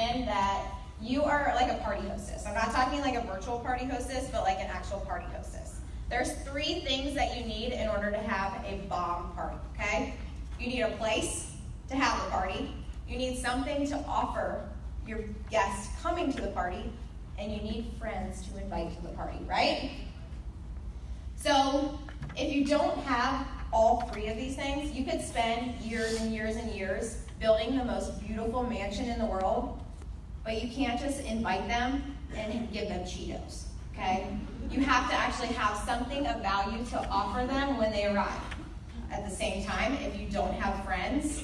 imagine that you are like a party hostess. I'm not talking like a virtual party hostess, but like an actual party hostess. There's 3 things that you need in order to have a bomb party, okay? You need a place to have the party. You need something to offer your guests coming to the party, and you need friends to invite to the party, right? So if you don't have all 3 of these things, you could spend years and years and years building the most beautiful mansion in the world, but you can't just invite them and give them Cheetos, okay? You have to actually have something of value to offer them when they arrive. At the same time, if you don't have friends,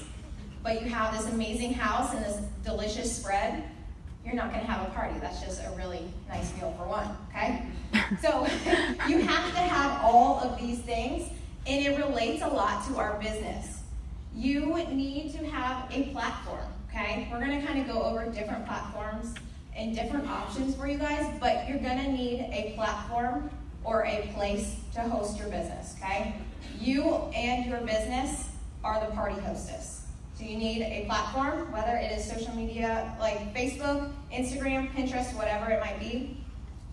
but you have this amazing house and this delicious spread, you're not going to have a party. That's just a really nice meal for one, okay? So you have to have all of these things, and it relates a lot to our business. You need to have a platform, okay? We're going to kind of go over different platforms and different options for you guys, but you're going to need a platform or a place to host your business, okay? You and your business are the party hostess. So you need a platform, whether it is social media like Facebook, Instagram, Pinterest, whatever it might be.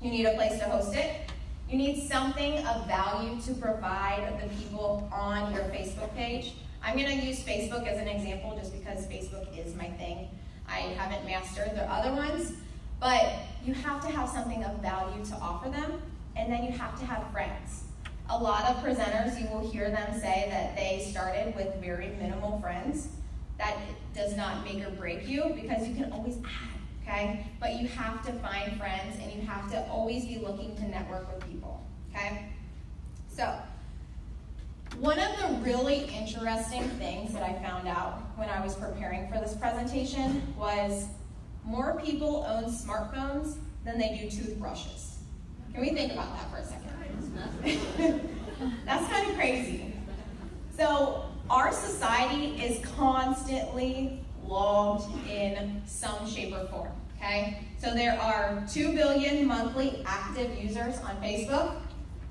You need a place to host it. You need something of value to provide the people on your Facebook page. I'm going to use Facebook as an example just because Facebook is my thing. I haven't mastered the other ones, but you have to have something of value to offer them, and then you have to have friends. A lot of presenters, you will hear them say that they started with very minimal friends. That does not make or break you because you can always add, okay? But you have to find friends and you have to always be looking to network with people, okay? So, one of the really interesting things that I found out when I was preparing for this presentation was more people own smartphones than they do toothbrushes. Can we think about that for a second? That's kind of crazy. So, our society is constantly logged in some shape or form, okay? So there are 2 billion monthly active users on Facebook,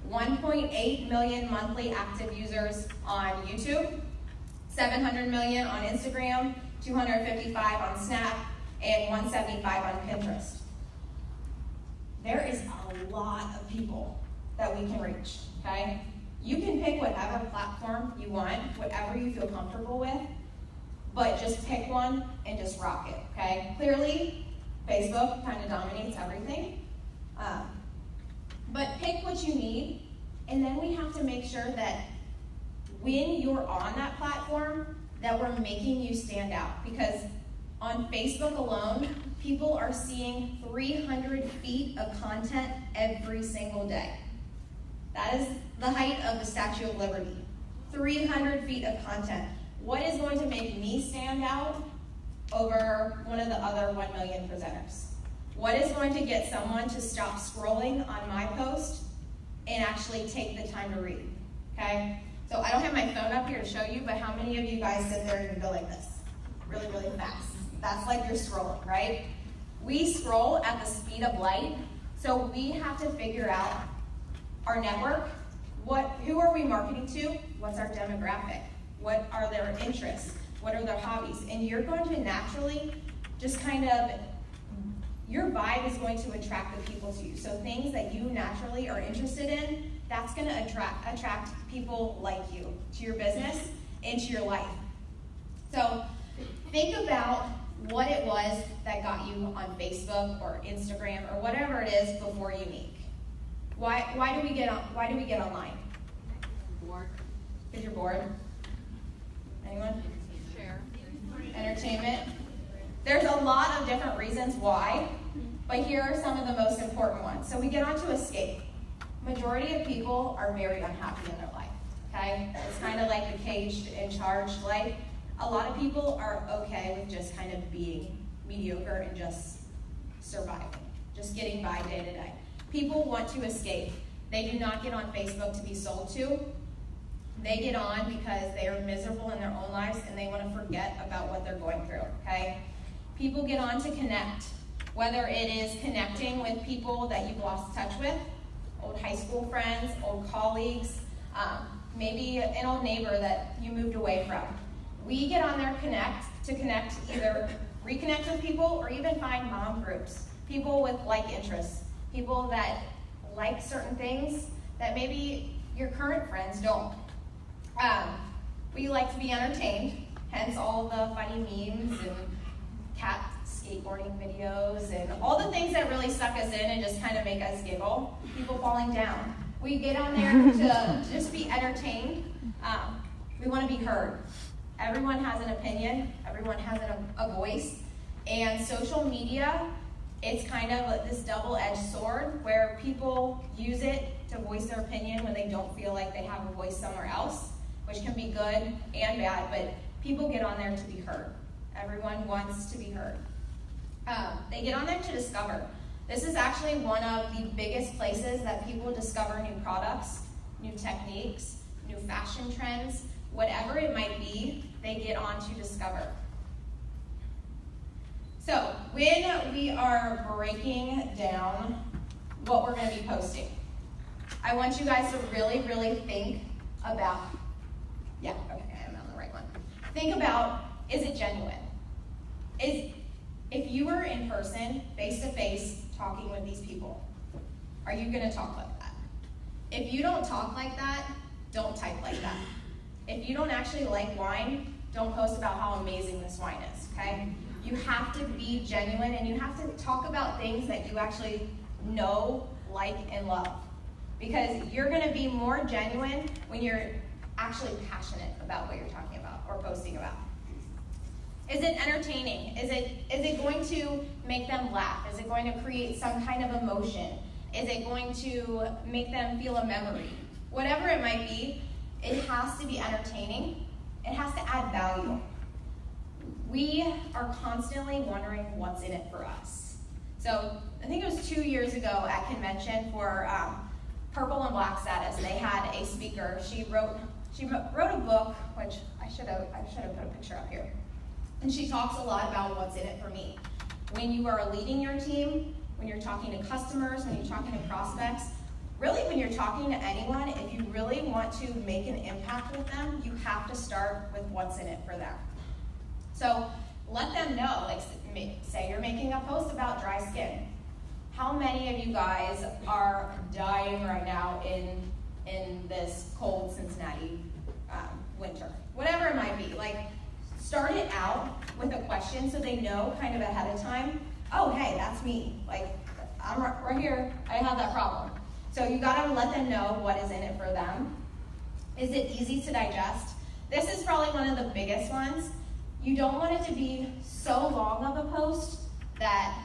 1.8 million monthly active users on YouTube, 700 million on Instagram, 255 on Snap, and 175 on Pinterest. There is a lot of people that we can reach, okay? You can pick whatever platform you want, whatever you feel comfortable with, but just pick one and just rock it, okay? Clearly, Facebook kind of dominates everything, but pick what you need, and then we have to make sure that when you're on that platform, that we're making you stand out, because on Facebook alone, people are seeing 300 feet of content every single day. That is the height of the Statue of Liberty. 300 feet of content. What is going to make me stand out over one of the other 1 million presenters? What is going to get someone to stop scrolling on my post and actually take the time to read? Okay? So I don't have my phone up here to show you, but how many of you guys sit there and go like this? Really, really fast. That's like you're scrolling, right? We scroll at the speed of light, so we have to figure out our network. Who are we marketing to? What's our demographic? What are their interests? What are their hobbies? And you're going to naturally just kind of, your vibe is going to attract the people to you. So things that you naturally are interested in, that's going to attract people like you to your business and to your life. So think about what it was that got you on Facebook or Instagram or whatever it is before Unique. Why do we get online? Bored. Because you're bored. Anyone? Share. Entertainment. There's a lot of different reasons why, but here are some of the most important ones. So we get on to escape. Majority of people are very unhappy in their life. Okay? It's kind of like the caged and charged life. A lot of people are okay with just kind of being mediocre and just surviving, just getting by day to day. People want to escape. They do not get on Facebook to be sold to. They get on because they are miserable in their own lives and they want to forget about what they're going through, okay? People get on to connect, whether it is connecting with people that you've lost touch with, old high school friends, old colleagues, maybe an old neighbor that you moved away from. We get on there to connect either reconnect with people, or even find mom groups, people with like interests, people that like certain things that maybe your current friends don't. We like to be entertained, hence all the funny memes and cat skateboarding videos and all the things that really suck us in and just kind of make us giggle. People falling down. We get on there to just be entertained. We want to be heard. Everyone has an opinion. Everyone has a voice. And social media, it's kind of this double-edged sword where people use it to voice their opinion when they don't feel like they have a voice somewhere else, which can be good and bad, but people get on there to be heard. Everyone wants to be heard. They get on there to discover. This is actually one of the biggest places that people discover new products, new techniques, new fashion trends, whatever it might be, they get on to discover. So when we are breaking down what we're going to be posting, I want you guys to really, really think about, yeah, okay, I'm on the right one. Think about, is it genuine? If you were in person, face-to-face, talking with these people, are you going to talk like that? If you don't talk like that, don't type like that. If you don't actually like wine, don't post about how amazing this wine is, okay? You have to be genuine, and you have to talk about things that you actually know, like, and love. Because you're going to be more genuine when you're actually passionate about what you're talking about or posting about. Is it entertaining? Is it going to make them laugh? Is it going to create some kind of emotion? Is it going to make them feel a memory? Whatever it might be, it has to be entertaining. It has to add value. We are constantly wondering what's in it for us. So I think it was 2 years ago at convention for Purple and Black Status. They had a speaker. She wrote a book, which I should have put a picture up here. And she talks a lot about what's in it for me. When you are leading your team, when you're talking to customers, when you're talking to prospects, really when you're talking to anyone, if you really want to make an impact with them, you have to start with what's in it for them. So let them know, like say you're making a post about dry skin. How many of you guys are dying right now in this cold Cincinnati winter? Whatever it might be, like start it out with a question so they know kind of ahead of time, oh, hey, that's me. Like, I'm right here, I have that problem. So you gotta let them know what is in it for them. Is it easy to digest? This is probably one of the biggest ones. You don't want it to be so long of a post that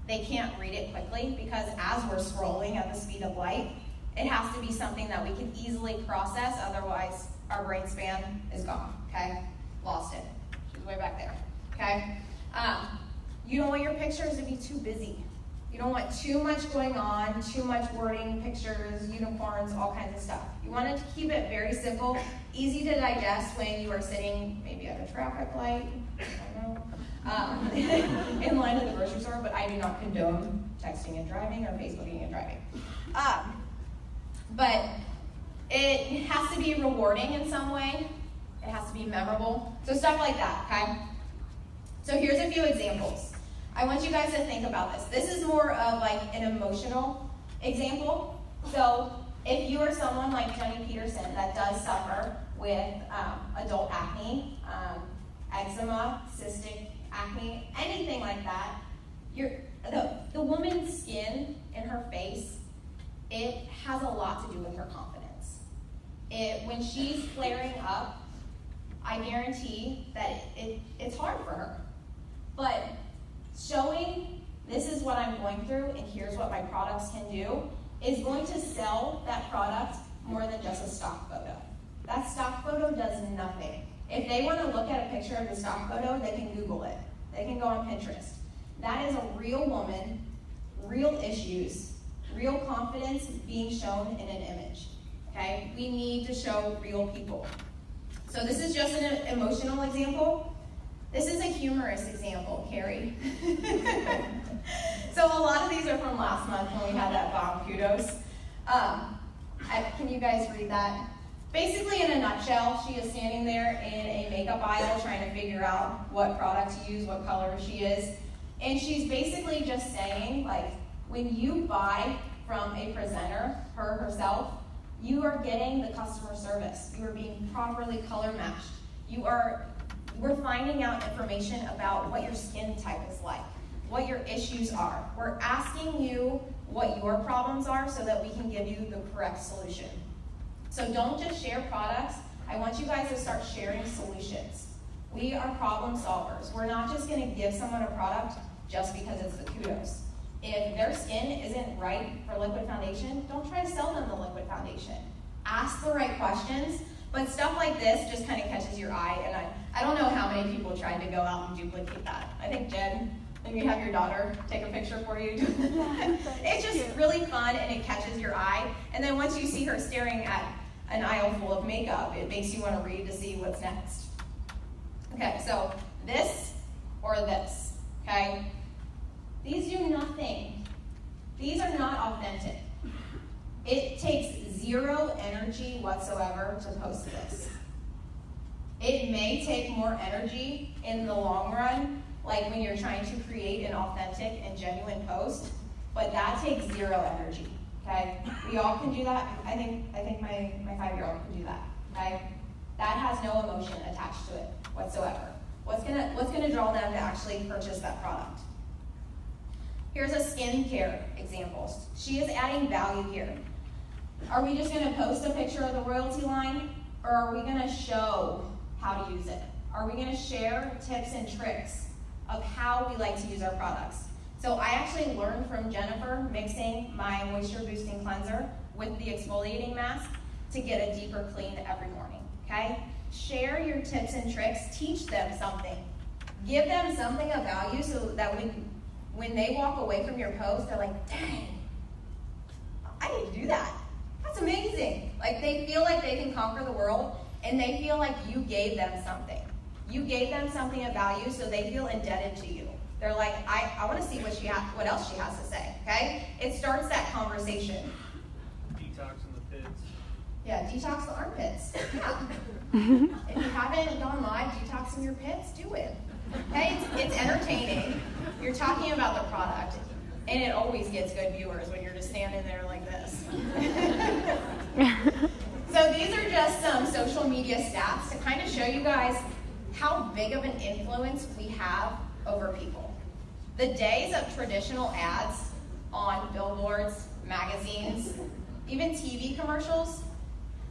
they can't read it quickly, because as we're scrolling at the speed of light, it has to be something that we can easily process, otherwise our brain span is gone, okay? Lost it. She's way back there, okay? You don't want your pictures to be too busy. You don't want too much going on, too much wording, pictures, unicorns, all kinds of stuff. You want to keep it very simple, easy to digest when you are sitting maybe at a traffic light, I don't know, in line at the grocery store, but I do not condone texting and driving or Facebooking and driving. But it has to be rewarding in some way. It has to be memorable. So stuff like that, okay? So here's a few examples. I want you guys to think about this. This is more of like an emotional example. So if you are someone like Jenny Peterson that does suffer with adult acne, eczema, cystic acne, anything like that, the woman's skin in her face, it has a lot to do with her confidence. When she's flaring up, I guarantee that it's hard for her. But showing this is what I'm going through and here's what my products can do is going to sell that product more than just a stock photo. That stock photo does nothing. If they want to look at a picture of the stock photo, they can Google it. They can go on Pinterest. That is a real woman, real issues, real confidence being shown in an image. Okay? We need to show real people. So this is just an emotional example. This is a humorous example, Carrie. So a lot of these are from last month when we had that bomb kudos. Can you guys read that? basically, in a nutshell, she is standing there in a makeup aisle trying to figure out what product to use, what color she is. And she's basically just saying, like, when you buy from a presenter, her herself, you are getting the customer service. You are being properly color matched. We're finding out information about what your skin type is like, what your issues are. We're asking you what your problems are so that we can give you the correct solution. So don't just share products. I want you guys to start sharing solutions. We are problem solvers. We're not just going to give someone a product just because it's the kudos. If their skin isn't right for liquid foundation, don't try to sell them the liquid foundation. Ask the right questions, but stuff like this just kind of catches your eye, and I don't know how many people tried to go out and duplicate that. I think, Jen, maybe you have your daughter take a picture for you. It's just really fun, and it catches your eye, and then once you see her staring at an aisle full of makeup, it makes you want to read to see what's next. Okay, so this or this, okay? These do nothing. These are not authentic. It takes zero energy whatsoever to post this. It may take more energy in the long run, like when you're trying to create an authentic and genuine post, but that takes zero energy, okay? We all can do that. I think my 5-year-old can do that, okay? That has no emotion attached to it whatsoever. What's gonna draw them to actually purchase that product? Here's a skincare example. She is adding value here. Are we just gonna post a picture of the royalty line, or are we gonna show how to use it? Are we gonna share tips and tricks of how we like to use our products? So I actually learned from Jennifer mixing my moisture boosting cleanser with the exfoliating mask to get a deeper clean every morning, okay? Share your tips and tricks, teach them something. Give them something of value so that when they walk away from your post, they're like, dang, I need to do that. That's amazing. Like, they feel like they can conquer the world, and they feel like you gave them something. You gave them something of value, so they feel indebted to you. They're like, I want to see what else she has to say, okay? It starts that conversation. Detoxing the pits. Yeah, detox the armpits. Yeah. If you haven't gone live detoxing your pits, do it. Okay, it's entertaining. You're talking about the product, and it always gets good viewers when you're just standing there like this. So these are just some social media stats to kind of show you guys how big of an influence we have over people. The days of traditional ads on billboards, magazines, even TV commercials,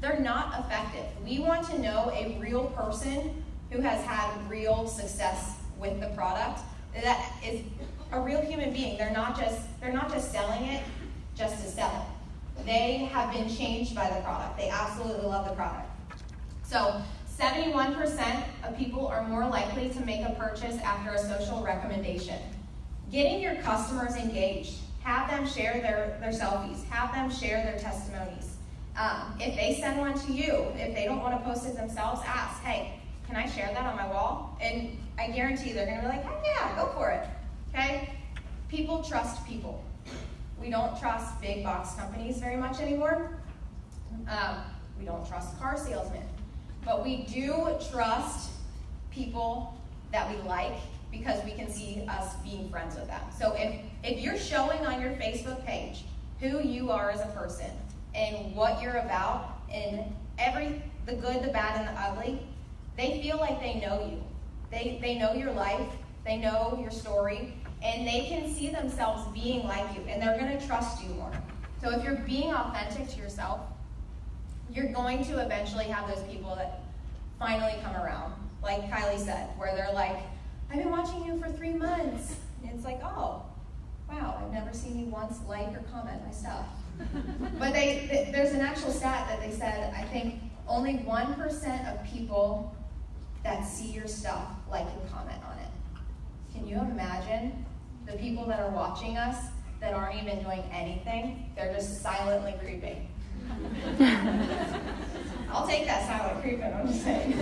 they're not effective. We want to know a real person who has had real success with the product, that is a real human being. They're not just selling it just to sell it. They have been changed by the product. They absolutely love the product. So 71% of people are more likely to make a purchase after a social recommendation. Getting your customers engaged. Have them share their selfies. Have them share their testimonies. If they send one to you, if they don't want to post it themselves, ask, hey, can I share that on my wall? And I guarantee they're going to be like, heck yeah, go for it. Okay? People trust people. We don't trust big box companies very much anymore. We don't trust car salesmen. But we do trust people that we like because we can see us being friends with them. So if you're showing on your Facebook page who you are as a person and what you're about and the good, the bad, and the ugly, they feel like they know you. They know your life, they know your story, and they can see themselves being like you, and they're going to trust you more. So if you're being authentic to yourself, you're going to eventually have those people that finally come around, like Kylie said, where they're like, I've been watching you for 3 months. And it's like, oh, wow, I've never seen you once like or comment my stuff. But there's an actual stat that they said, I think only 1% of people that see your stuff like and comment on it. Can you imagine the people that are watching us that aren't even doing anything? They're just silently creeping. I'll take that silent creeping, I'm just saying.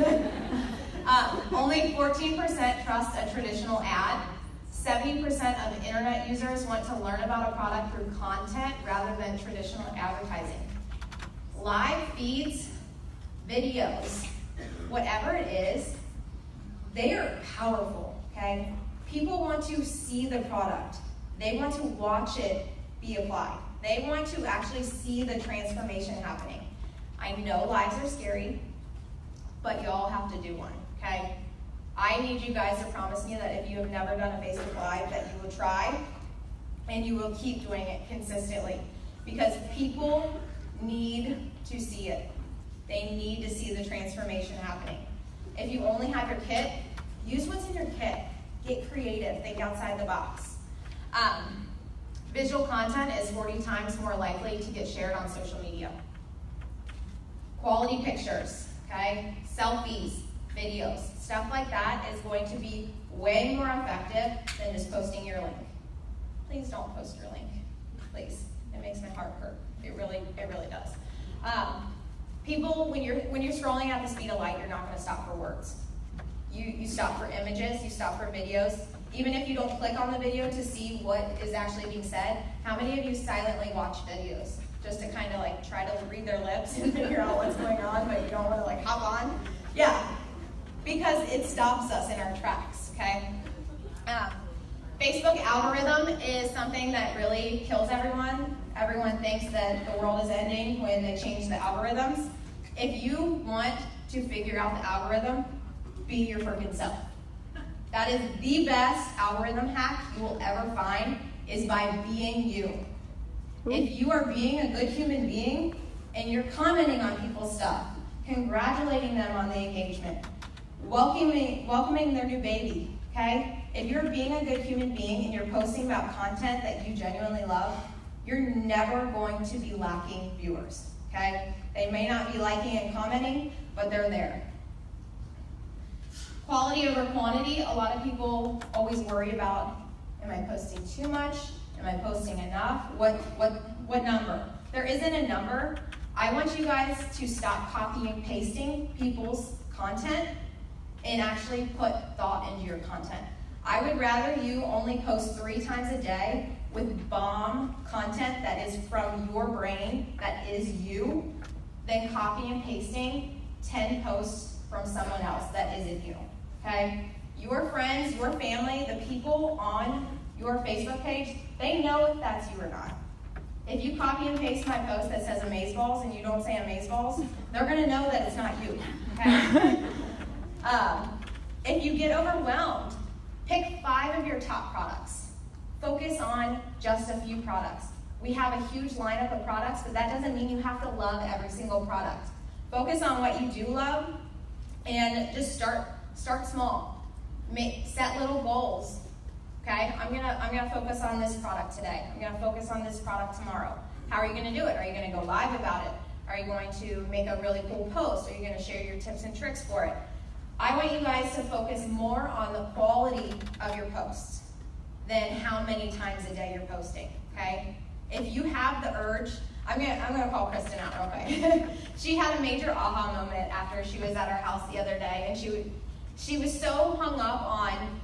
Only 14% trust a traditional ad. 70% of internet users want to learn about a product through content rather than traditional advertising. Live feeds videos, whatever it is, they are powerful, okay? People want to see the product. They want to watch it be applied. They want to actually see the transformation happening. I know lives are scary, but y'all have to do one, okay? I need you guys to promise me that if you have never done a Facebook Live, that you will try and you will keep doing it consistently, because people need to see it. They need to see the transformation happening. If you only have your kit, use what's in your kit. Get creative, think outside the box. Visual content is 40 times more likely to get shared on social media. Quality pictures, okay? Selfies, videos, stuff like that is going to be way more effective than just posting your link. Please don't post your link, please. It makes my heart hurt. It really does. People, when you're scrolling at the speed of light, you're not going to stop for words. You stop for images, you stop for videos. Even if you don't click on the video to see what is actually being said, how many of you silently watch videos just to kind of like try to read their lips and figure out what's going on, but you don't want to like hop on? Yeah, because it stops us in our tracks, okay? Facebook algorithm is something that really kills everyone. Everyone thinks that the world is ending when they change the algorithms. If you want to figure out the algorithm, be your freaking self. That is the best algorithm hack you will ever find, is by being you. If you are being a good human being and you're commenting on people's stuff, congratulating them on the engagement, welcoming their new baby, okay? If you're being a good human being and you're posting about content that you genuinely love, you're never going to be lacking viewers, okay? They may not be liking and commenting, but they're there. Quality over quantity, a lot of people always worry about, am I posting too much? Am I posting enough? What number? There isn't a number. I want you guys to stop copying and pasting people's content and actually put thought into your content. I would rather you only post 3 times a day with bomb content that is from your brain, that is you, than copy and pasting 10 posts from someone else that isn't you. Okay? Your friends, your family, the people on your Facebook page, they know if that's you or not. If you copy and paste my post that says amazeballs and you don't say amazeballs, they're going to know that it's not you. Okay? If you get overwhelmed, pick 5 of your top products. Focus on just a few products. We have a huge lineup of products, but that doesn't mean you have to love every single product. Focus on what you do love and just start small. Set little goals. Okay? I'm gonna focus on this product today. I'm gonna focus on this product tomorrow. How are you gonna do it? Are you gonna go live about it? Are you going to make a really cool post? Are you gonna share your tips and tricks for it? I want you guys to focus more on the quality of your posts than how many times a day you're posting, okay? If you have the urge, I'm gonna call Kristen out real quick. She had a major aha moment after she was at our house the other day, and she was so hung up on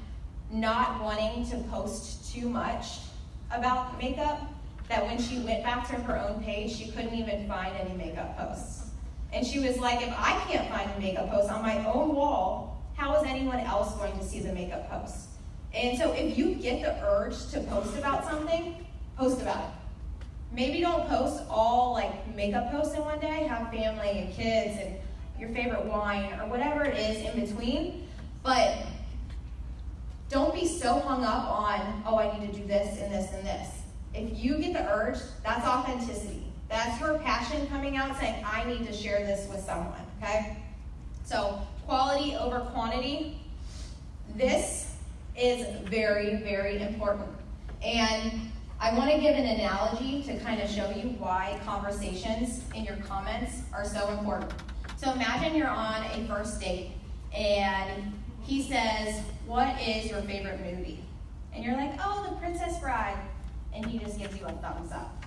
not wanting to post too much about makeup that when she went back to her own page, she couldn't even find any makeup posts. And she was like, if I can't find a makeup post on my own wall, how is anyone else going to see the makeup posts? And so if you get the urge to post about something, post about it. Maybe don't post all like makeup posts in one day. Have family and kids and your favorite wine or whatever it is in between. But don't be so hung up on, oh, I need to do this and this and this. If you get the urge, that's authenticity. That's your passion coming out saying, I need to share this with someone, okay? So quality over quantity. This is very, very important. And I want to give an analogy to kind of show you why conversations in your comments are so important. So imagine you're on a first date and he says, what is your favorite movie? And you're like, oh, The Princess Bride. And he just gives you a thumbs up.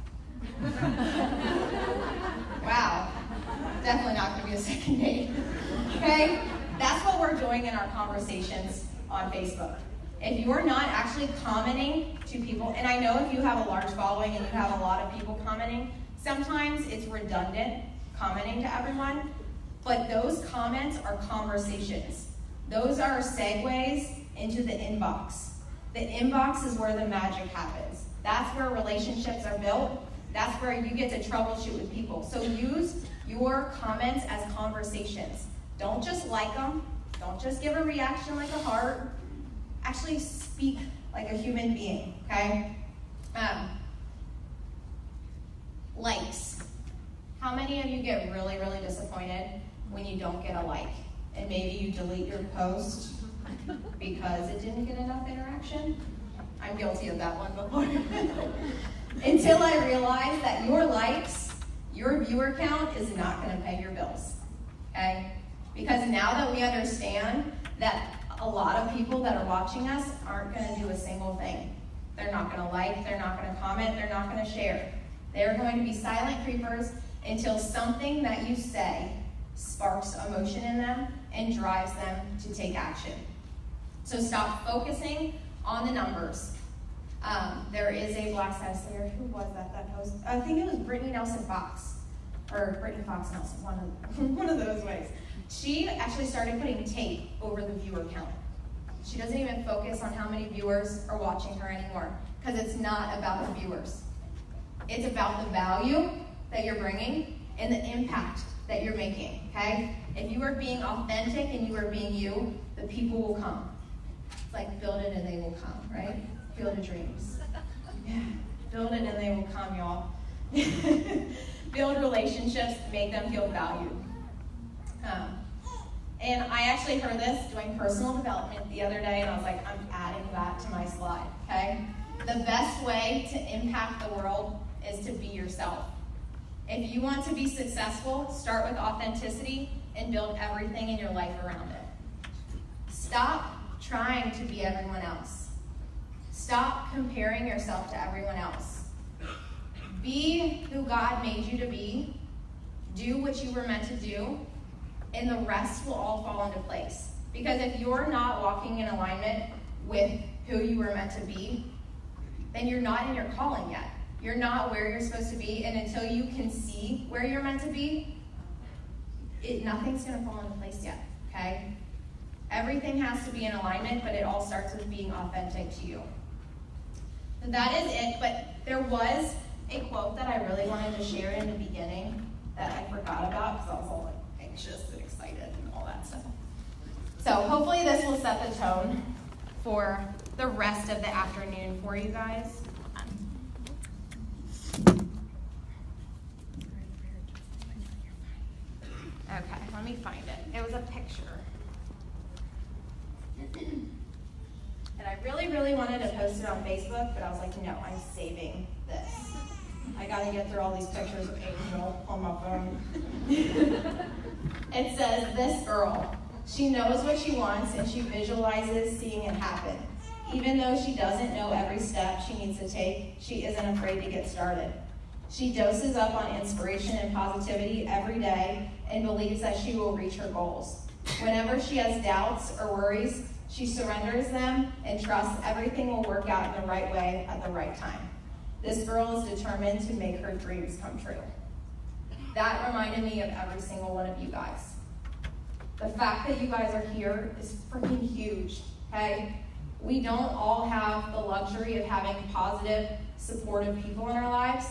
Wow, definitely not going to be a second date. Okay? That's what we're doing in our conversations on Facebook. If you're not actually commenting to people, and I know if you have a large following and you have a lot of people commenting, sometimes it's redundant commenting to everyone, But those comments are conversations. Those are segues into the inbox. The inbox is where the magic happens. That's where relationships are built. That's where you get to troubleshoot with people. So use your comments as conversations. Don't just like them. Don't just give a reaction like a heart. Actually speak like a human being, okay? Likes. How many of you get really, really disappointed when you don't get a like? And maybe you delete your post because it didn't get enough interaction? I'm guilty of that one before. Until I realized that your likes, your viewer count is not going to pay your bills, okay? Because now that we understand that a lot of people that are watching us aren't going to do a single thing. They're not going to like, they're not going to comment, they're not going to share. They're going to be silent creepers until something that you say sparks emotion in them and drives them to take action. So stop focusing on the numbers. There is a Black Status Slayer. Who was that post? I think it was Brittany Nelson Fox. Or Brittany Fox Nelson, one of those ways. She actually started putting tape over the viewer count. She doesn't even focus on how many viewers are watching her anymore, because it's not about the viewers. It's about the value that you're bringing and the impact that you're making, okay? If you are being authentic and you are being you, the people will come. It's like build it and they will come, right? Field of dreams. Yeah. Build it and they will come, y'all. Build relationships, make them feel valued. And I actually heard this doing personal development the other day, and I was like, I'm adding that to my slide, okay? The best way to impact the world is to be yourself. If you want to be successful, start with authenticity and build everything in your life around it. Stop trying to be everyone else. Stop comparing yourself to everyone else. Be who God made you to be. Do what you were meant to do, and the rest will all fall into place. Because if you're not walking in alignment with who you were meant to be, then you're not in your calling yet. You're not where you're supposed to be, and until you can see where you're meant to be, nothing's going to fall into place yet, okay? Everything has to be in alignment, but it all starts with being authentic to you. So that is it, but there was a quote that I really wanted to share in the beginning that I forgot about because I was all like anxious and excited and all that stuff. So hopefully this will set the tone for the rest of the afternoon for you guys. Okay, let me find it. It was a picture. And I really, really wanted to post it on Facebook, but I was like, no, I'm saving this. I gotta get through all these pictures of Angel on my phone. It says, this girl, she knows what she wants and she visualizes seeing it happen. Even though she doesn't know every step she needs to take, she isn't afraid to get started. She doses up on inspiration and positivity every day and believes that she will reach her goals. Whenever she has doubts or worries, she surrenders them and trusts everything will work out in the right way at the right time. This girl is determined to make her dreams come true. That reminded me of every single one of you guys. The fact that you guys are here is freaking huge, okay? We don't all have the luxury of having positive, supportive people in our lives,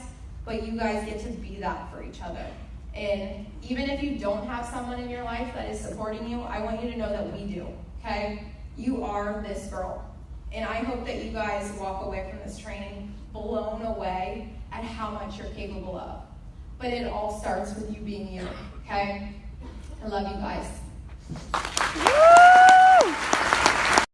but you guys get to be that for each other. And even if you don't have someone in your life that is supporting you, I want you to know that we do, okay? You are this girl. And I hope that you guys walk away from this training blown away at how much you're capable of. But it all starts with you being you, okay? I love you guys.